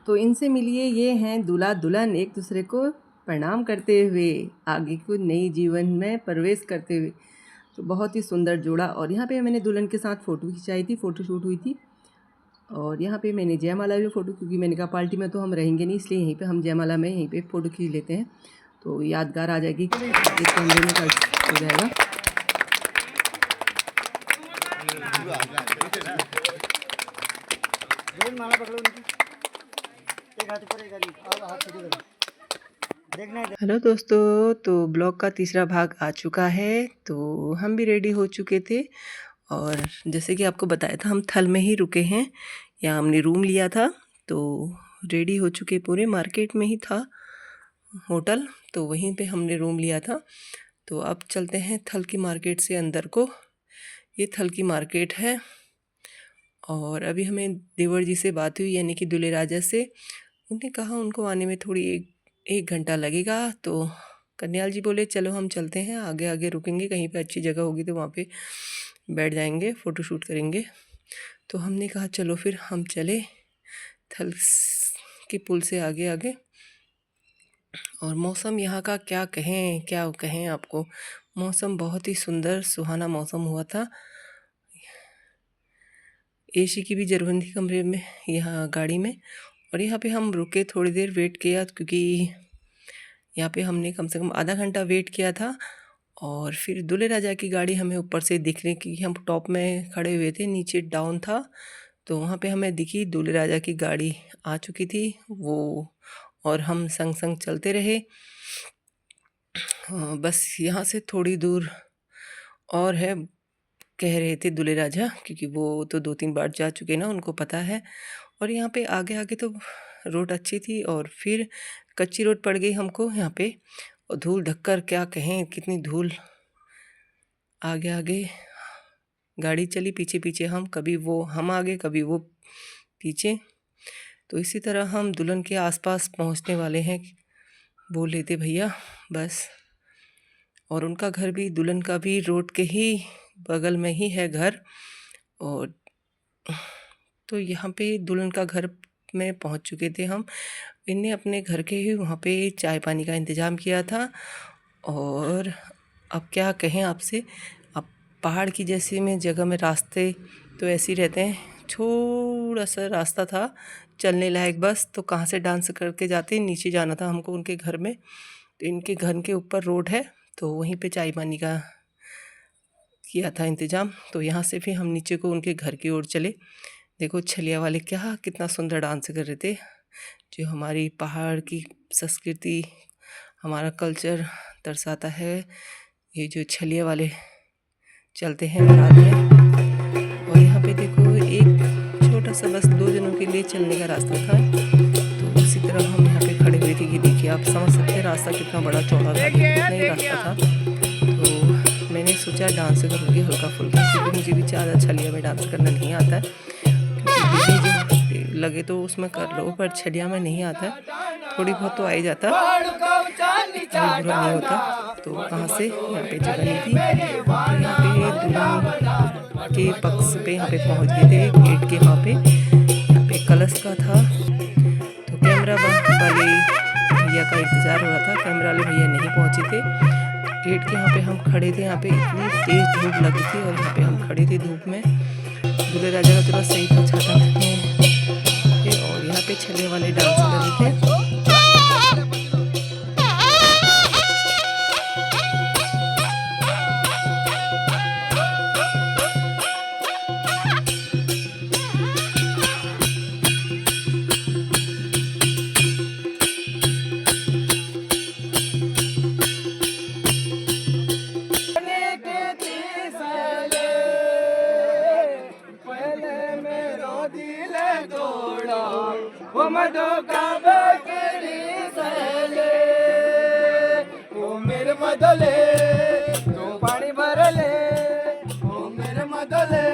तो इनसे मिलिए, ये हैं दूल्हा दुल्हन एक दूसरे को प्रणाम करते हुए आगे को नई जीवन में प्रवेश करते हुए। तो बहुत ही सुंदर जोड़ा। और यहाँ पे मैंने दुल्हन के साथ फ़ोटो खिंचाई थी, फ़ोटो शूट हुई थी। और यहाँ पे मैंने जयमाला में फ़ोटो, क्योंकि मैंने कहा पार्टी में तो हम रहेंगे नहीं, इसलिए यहीं पे हम जयमाला में यहीं पे फ़ोटो खींच लेते हैं, तो यादगार आ जाएगी। एक तो हम दोनों का हो जाएगा। हेलो दोस्तों, तो ब्लॉग का तीसरा भाग आ चुका है। तो हम भी रेडी हो चुके थे और जैसे कि आपको बताया था हम थल में ही रुके हैं, यहाँ हमने रूम लिया था। तो रेडी हो चुके पूरे, मार्केट में ही था होटल, तो वहीं पे हमने रूम लिया था। तो अब चलते हैं थल की मार्केट से अंदर को। ये थल की मार्केट है। और अभी हमें देवर जी से बात हुई, यानी कि दूल्हे राजा से। उन्होंने कहा उनको आने में थोड़ी एक घंटा लगेगा। तो कन्याल जी बोले चलो हम चलते हैं, आगे आगे रुकेंगे, कहीं पे अच्छी जगह होगी तो वहाँ पे बैठ जाएंगे, फ़ोटो शूट करेंगे। तो हमने कहा चलो फिर हम चले थल के पुल से आगे आगे। और मौसम यहाँ का क्या कहें आपको, मौसम बहुत ही सुंदर सुहाना मौसम हुआ था। एसी की भी ज़रूरत थी कमरे में, यहाँ गाड़ी में। और यहाँ पे हम रुके, थोड़ी देर वेट किया, क्योंकि यहाँ पे हमने कम से कम आधा घंटा वेट किया था। और फिर दूल्हे राजा की गाड़ी हमें ऊपर से दिख रही, कि हम टॉप में खड़े हुए थे, नीचे डाउन था, तो वहाँ पे हमें दिखी दूल्हे राजा की गाड़ी आ चुकी थी वो। और हम संग संग चलते रहे। बस यहाँ से थोड़ी दूर और है, कह रहे थे दूल्हे राजा, क्योंकि वो तो 2-3 बार जा चुके ना, उनको पता है। और यहाँ पे आगे आगे तो रोड अच्छी थी, और फिर कच्ची रोड पड़ गई हमको यहाँ पे। और धूल धक्कर क्या कहें, कितनी धूल। आगे आगे गाड़ी चली, पीछे पीछे हम, कभी वो हम आगे कभी वो पीछे। तो इसी तरह हम दुल्हन के आसपास पहुँचने वाले हैं, बोल रहे थे भैया बस। और उनका घर भी, दुल्हन का भी रोड के ही बगल में ही है घर। और तो यहाँ पे दुल्हन का घर में पहुँच चुके थे हम। इनने अपने घर के ही वहाँ पे चाय पानी का इंतज़ाम किया था। और अब क्या कहें आपसे, अब पहाड़ की जैसी में जगह में रास्ते तो ऐसे ही रहते हैं, छोटा सा रास्ता था चलने लायक, बस। तो कहाँ से डांस करके जाते, नीचे जाना था हमको उनके घर में। तो इनके घर के ऊपर रोड है, तो वहीं पे चाय पानी का किया था इंतज़ाम। तो यहाँ से फिर हम नीचे को उनके घर की ओर चले। देखो छलिया वाले क्या कितना सुंदर डांस कर रहे थे, जो हमारी पहाड़ की संस्कृति, हमारा कल्चर दर्शाता है। ये जो छलिया वाले चलते हैं बारात में। और यहाँ पे देखो एक छोटा सा बस 2 जनों के लिए चलने का रास्ता था। तो उसी तरह हम यहाँ पे खड़े हुए थे, कि देखिए आप समझ सकते हैं रास्ता कितना बड़ा चौड़ा था, कितना ही रास्ता था। तो मैंने सोचा डांस करूँगी हल्का फुल्का, क्योंकि मुझे भी ज़्यादा छलिया में डांस करना नहीं आता है। क्योंकि लगे तो उसमें कर लो, पर छलिया में नहीं आता है। थोड़ी बहुत तो आ ही जाता, कोई बुरा नहीं होता। तो कहाँ से यहाँ पे जगह नहीं थी, तो यहाँ पे दुल्हन के पक्ष पे यहाँ पे पहुँच गए थे, गेट के वहाँ पे। यहाँ पे कलश का था, तो कैमरा वाले भैया का इंतज़ार हो रहा था। कैमरा वाले भैया नहीं पहुँचे थे। गेट के यहाँ पे हम खड़े थे, यहाँ पे इतनी तेज़ धूप लगी थी, और यहाँ पे हम खड़े थे धूप में। दूल्हे राजा का थोड़ा सही था, छाता में थे, और यहाँ पे छले वाले डांस कर रहे थे। वो मधु का बकरी सहले, वो मेरे मदले तू पानी भरले, वो मेरे मदले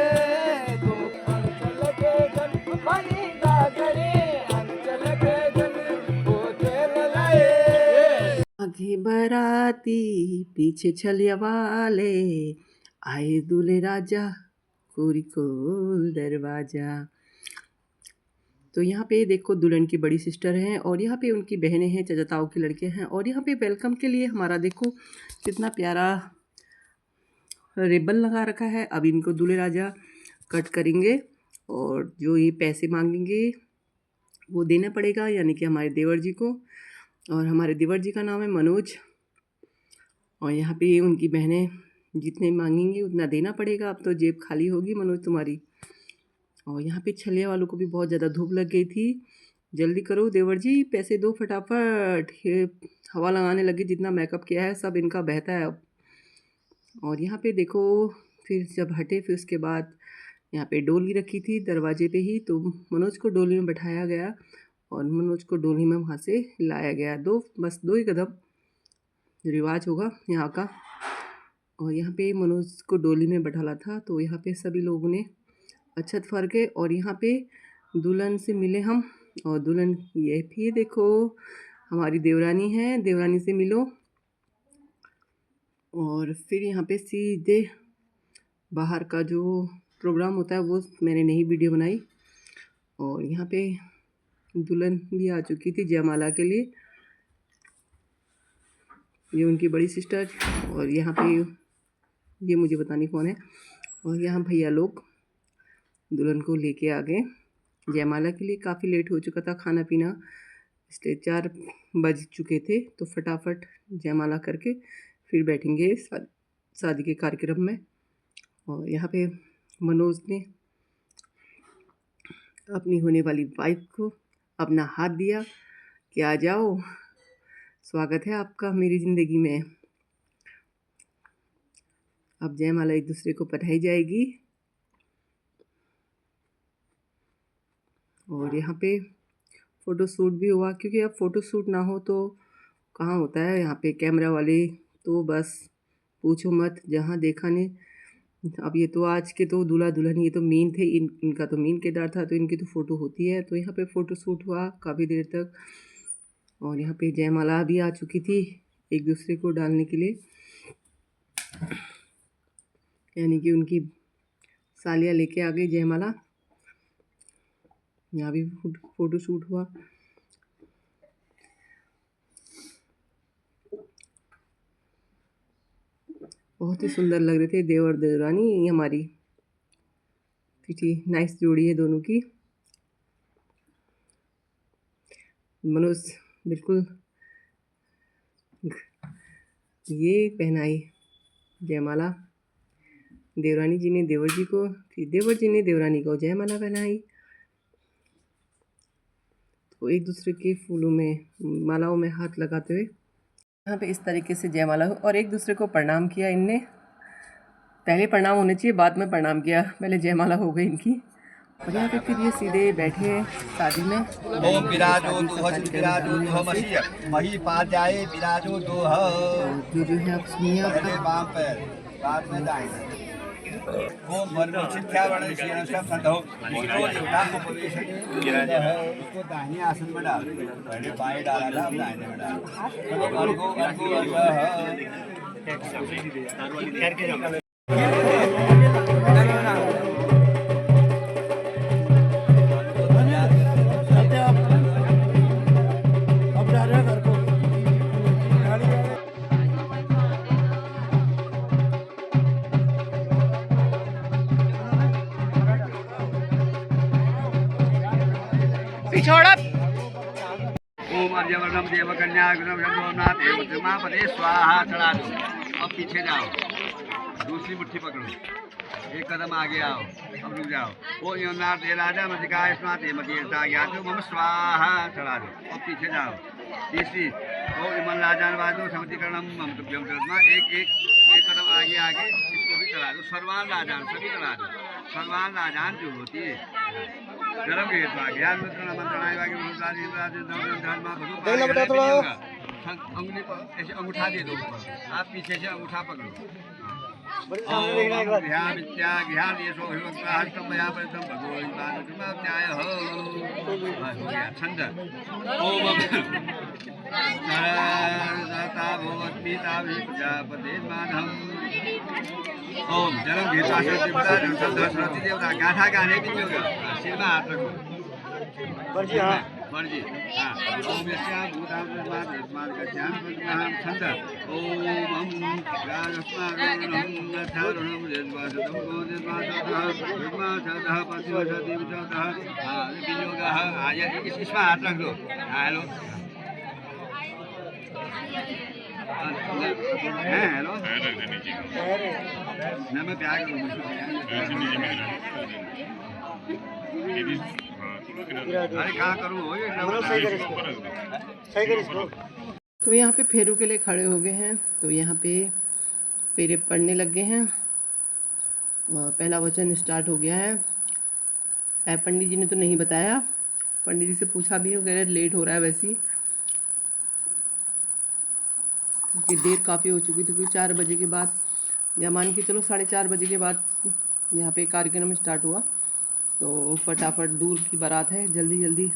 तू अंचल के जन पानी का करे, अंचल के जन वो तेल लाए। आगे बराती पीछे छलिया वाले, आए दूल्हे राजा कोरी खोल दरवाजा। तो यहाँ पे देखो दुल्हन की बड़ी सिस्टर हैं और यहाँ पे उनकी बहनें हैं, चचताओं के लड़के हैं। और यहाँ पे वेलकम के लिए हमारा देखो कितना प्यारा रिबन लगा रखा है। अब इनको दूल्हे राजा कट करेंगे और जो ये पैसे मांगेंगे वो देना पड़ेगा, यानी कि हमारे देवर जी को। और हमारे देवर जी का नाम है मनोज। और यहाँ पे उनकी बहनें जितने मांगेंगी उतना देना पड़ेगा। अब तो जेब खाली होगी मनोज तुम्हारी। और यहाँ पे छलिया वालों को भी बहुत ज़्यादा धूप लग गई थी। जल्दी करो देवर जी, पैसे दो फटाफट। ये हवा लगाने लगी, जितना मेकअप किया है सब इनका बहता है अब। और यहाँ पे देखो फिर जब हटे फिर उसके बाद यहाँ पे डोली रखी थी दरवाजे पे ही, तो मनोज को डोली में बैठाया गया और मनोज को डोली में वहाँ से लाया गया। बस दो ही कदम रिवाज होगा यहाँ का। और यहाँ पे मनोज को डोली में बैठाला था, तो यहाँ पे सभी लोगों ने अच्छत फर्क है। और यहाँ पे दुल्हन से मिले हम। और दुल्हन ये भी देखो हमारी देवरानी है, देवरानी से मिलो। और फिर यहाँ पे सीधे बाहर का जो प्रोग्राम होता है वो मैंने नई वीडियो बनाई। और यहाँ पे दुल्हन भी आ चुकी थी जयमाला के लिए, ये उनकी बड़ी सिस्टर। और यहाँ पे ये मुझे पता नहीं कौन है। और यहाँ भैया लोग दुल्हन को लेके आ गए जयमाला के लिए। काफ़ी लेट हो चुका था खाना पीना, इसलिए 4 बज चुके थे। तो फटाफट जयमाला करके फिर बैठेंगे शादी के कार्यक्रम में। और यहाँ पे मनोज ने अपनी होने वाली वाइफ को अपना हाथ दिया कि आ जाओ, स्वागत है आपका मेरी ज़िंदगी में। अब जयमाला एक दूसरे को पहनाई जाएगी। और यहाँ पे फ़ोटो शूट भी हुआ, क्योंकि अब फ़ोटो शूट ना हो तो कहाँ होता है। यहाँ पे कैमरा वाले तो बस पूछो मत, जहाँ देखा ने। अब ये तो आज के तो दूल्हा दुल्हन ये तो मेन थे, इनका तो मेन किरदार था, तो इनकी तो फ़ोटो होती है। तो यहाँ पे फ़ोटो शूट हुआ काफ़ी देर तक। और यहाँ पे जयमाला भी आ चुकी थी एक दूसरे को डालने के लिए, यानी कि उनकी सालियाँ लेके आ गई जयमाला। यहाँ भी फ़ोटो शूट हुआ। बहुत ही सुंदर लग रहे थे देवर देवरानी। ये हमारी कितनी नाइस जोड़ी है दोनों की। मनोज बिल्कुल ये पहनाई जयमाला, देवरानी जी ने देवर जी को, फिर देवर जी ने देवरानी को जयमाला पहनाई। तो एक दूसरे के फूलों में मालाओं में हाथ लगाते हुए यहाँ पे इस तरीके से जयमाला हो। और एक दूसरे को प्रणाम किया इनने। पहले प्रणाम होने चाहिए, बाद में प्रणाम किया, पहले जयमाला हो गई इनकी। और यहाँ पे फिर ये सीधे बैठे हैं शादी में। ओम विराजो दुहज विराजो दुहमसिया मही पा जाए विराजो दुह। जो है आप सुनिए। पहले बाम पैर बाद में दाएं। ओम वर्णो शिक्षा वर्ण शिरण सब संतो इसको देवता को प्रवेश है, इसको दाहिने आसन में डाल। पहले बाएं डाला था, अब दाहिने में डाल। अर्घो अर्घो अर्घ। पिछोड़ा ओम अर्यवर्णम देव कन्या नाथ एवं जमापदे स्वाहा चढ़ा दो। अब पीछे जाओ, दूसरी मुट्ठी पकड़ो, एक कदम आगे आओ, अब रुक जाओ। ओ यमुनाथ दे राजा मधिका स्नात मदीरता ज्ञातो मम स्वाहा चढ़ा दो। अब पीछे जाओ, तीसरी ओ इमन राजान वादो समतिकरणम मम तुभ्यम चढ़ा। एक कदम आगे इसको भी चढ़ा दो। सर्वान राजान सभी चढ़ा दो। सर्वान राजान जो होती है गरम के ज्ञान अंगुली पर ऐसे अंगूठा दे दो, आप पीछे से अंगूठा पकड़ो। ध्यान विद्या ज्ञान ये सो यहाँ पर एकदम भगवान हो गया छंद। ओम प्रजापति माधम। ओम जन्म गीता सरस्वती देवता गाथा गाने भी नहीं होगा, सिर में हाथ रखो। वर्जी हाँ वर्जी हाँ ओम यस्या भूतां तस्मात् गच्छामि तस्मात् छन्द ओम राजस्माकं नथारुणं यद्वासतं गोदिवासतः विद्वासतः पश्चिमसतीवसतः वियोगः आय इसमें हाथ रख दो हेलो हेलो मैं प्यार करूँ अरे कहाँ करूँ हो सही कर इसको। तो यहाँ पे फेरों के लिए खड़े हो गए हैं। तो यहाँ पे फेरे पढ़ने लग गए हैं और पहला वचन स्टार्ट हो गया है। पंडित जी ने तो नहीं बताया, पंडित जी से पूछा भी हो, कह रहे लेट हो रहा है वैसे ही, क्योंकि देर काफ़ी हो चुकी थी। क्योंकि 4 बजे के बाद या मान के चलो 4:30 बजे के बाद यहाँ पे कार्यक्रम स्टार्ट हुआ। तो फटाफट दूर की बारात है, जल्दी जल्दी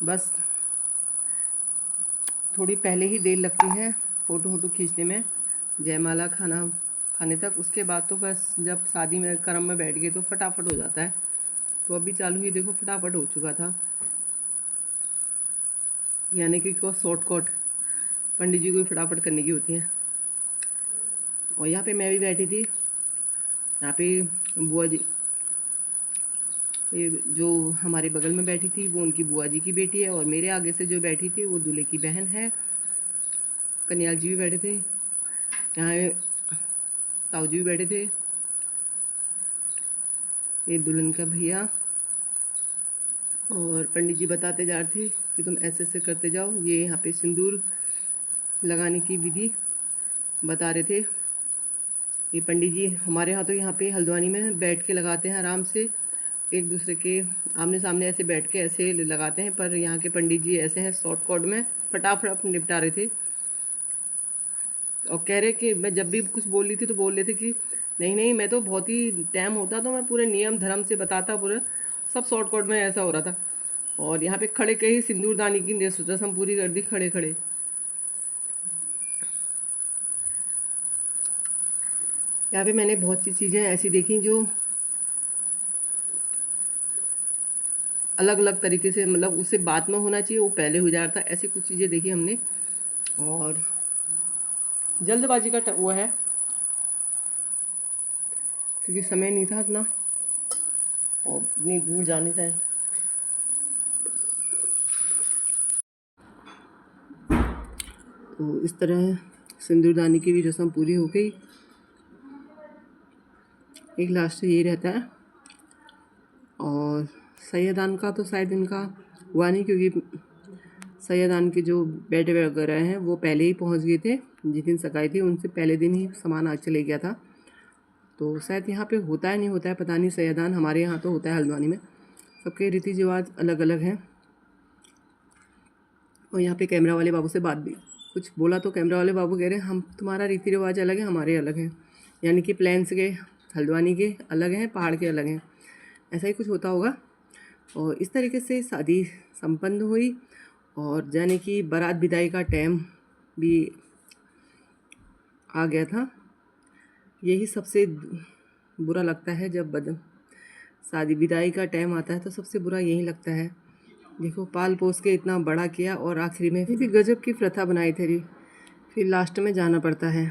बस थोड़ी पहले ही देर लगती है फ़ोटो खींचने में, जयमाला खाना खाने तक। उसके बाद तो बस जब शादी में कर्म में बैठ गए तो फटाफट हो जाता है। तो अभी चालू ही देखो फटाफट हो चुका था, यानी कि को शॉर्टकट पंडित जी को भी फटाफट करने की होती है। और यहाँ पे मैं भी बैठी थी। यहाँ पे बुआ जी, ये जो हमारे बगल में बैठी थी वो उनकी बुआ जी की बेटी है, और मेरे आगे से जो बैठी थी वो दूल्हे की बहन है। कन्याल जी भी बैठे थे, यहाँ ताऊ जी भी बैठे थे, ये दुल्हन का भैया। और पंडित जी बताते जा रहे थे कि तुम ऐसे ऐसे करते जाओ। ये यहाँ पे सिंदूर लगाने की विधि बता रहे थे। ये पंडित जी हमारे यहाँ तो यहाँ पे हल्द्वानी में बैठ के लगाते हैं, आराम से एक दूसरे के आमने सामने ऐसे बैठ के ऐसे लगाते हैं। पर यहाँ के पंडित जी ऐसे हैं, शॉर्टकट में फटाफट अपने निपटा रहे थे। और कह रहे कि मैं जब भी कुछ बोल रही थी तो बोल रहे थे कि नहीं नहीं, मैं तो बहुत ही टाइम होता तो मैं पूरे नियम धर्म से बताता, पूरा सब शॉर्टकट में ऐसा हो रहा था। और यहाँ पे खड़े के ही सिंदूरदानी की रस्म पूरी कर दी खड़े खड़े। यहाँ पे मैंने बहुत सी चीज़ें ऐसी देखी जो अलग अलग तरीके से, मतलब उससे बाद में होना चाहिए वो पहले हो जा रहा था। ऐसी कुछ चीज़ें देखी हमने। और जल्दबाजी का वो है, क्योंकि समय नहीं था इतना और इतनी दूर जाने था। तो इस तरह सिंदूरदानी की भी रस्म पूरी हो गई। एक लास्ट ये रहता है। और सैयदान का तो शायद इनका हुआ नहीं, क्योंकि सैयदान के जो बेटे वगैरह हैं वो पहले ही पहुंच गए थे। जिस दिन सगाई थी उनसे पहले दिन ही सामान आज चले गया था। तो शायद यहाँ पे होता है नहीं होता है पता नहीं सैयदान। हमारे यहाँ तो होता है हल्द्वानी में। सबके रीति रिवाज अलग अलग हैं। और यहाँ पे कैमरा वाले बाबू से बात भी कुछ बोला तो कैमरा वाले बाबू कह रहे हैं हम तुम्हारा रीति रिवाज अलग है, हमारे अलग हैं। यानी कि प्लेन्स के हल्द्वानी के अलग हैं, पहाड़ के अलग हैं, ऐसा ही कुछ होता होगा। और इस तरीके से शादी संपन्न हुई। और जाने की बारात विदाई का टाइम भी आ गया था। यही सबसे बुरा लगता है, जब शादी विदाई का टाइम आता है तो सबसे बुरा यही लगता है। देखो पाल पोस के इतना बड़ा किया और आखिरी में फिर भी गजब की प्रथा बनाई थी, फिर लास्ट में जाना पड़ता है।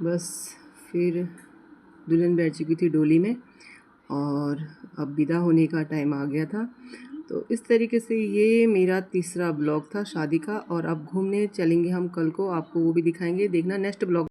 बस फिर दुल्हन बैठ चुकी थी डोली में और अब विदा होने का टाइम आ गया था। तो इस तरीके से ये मेरा तीसरा ब्लॉग था शादी का, और अब घूमने चलेंगे हम कल को, आपको वो भी दिखाएंगे। देखना नेक्स्ट ब्लॉग।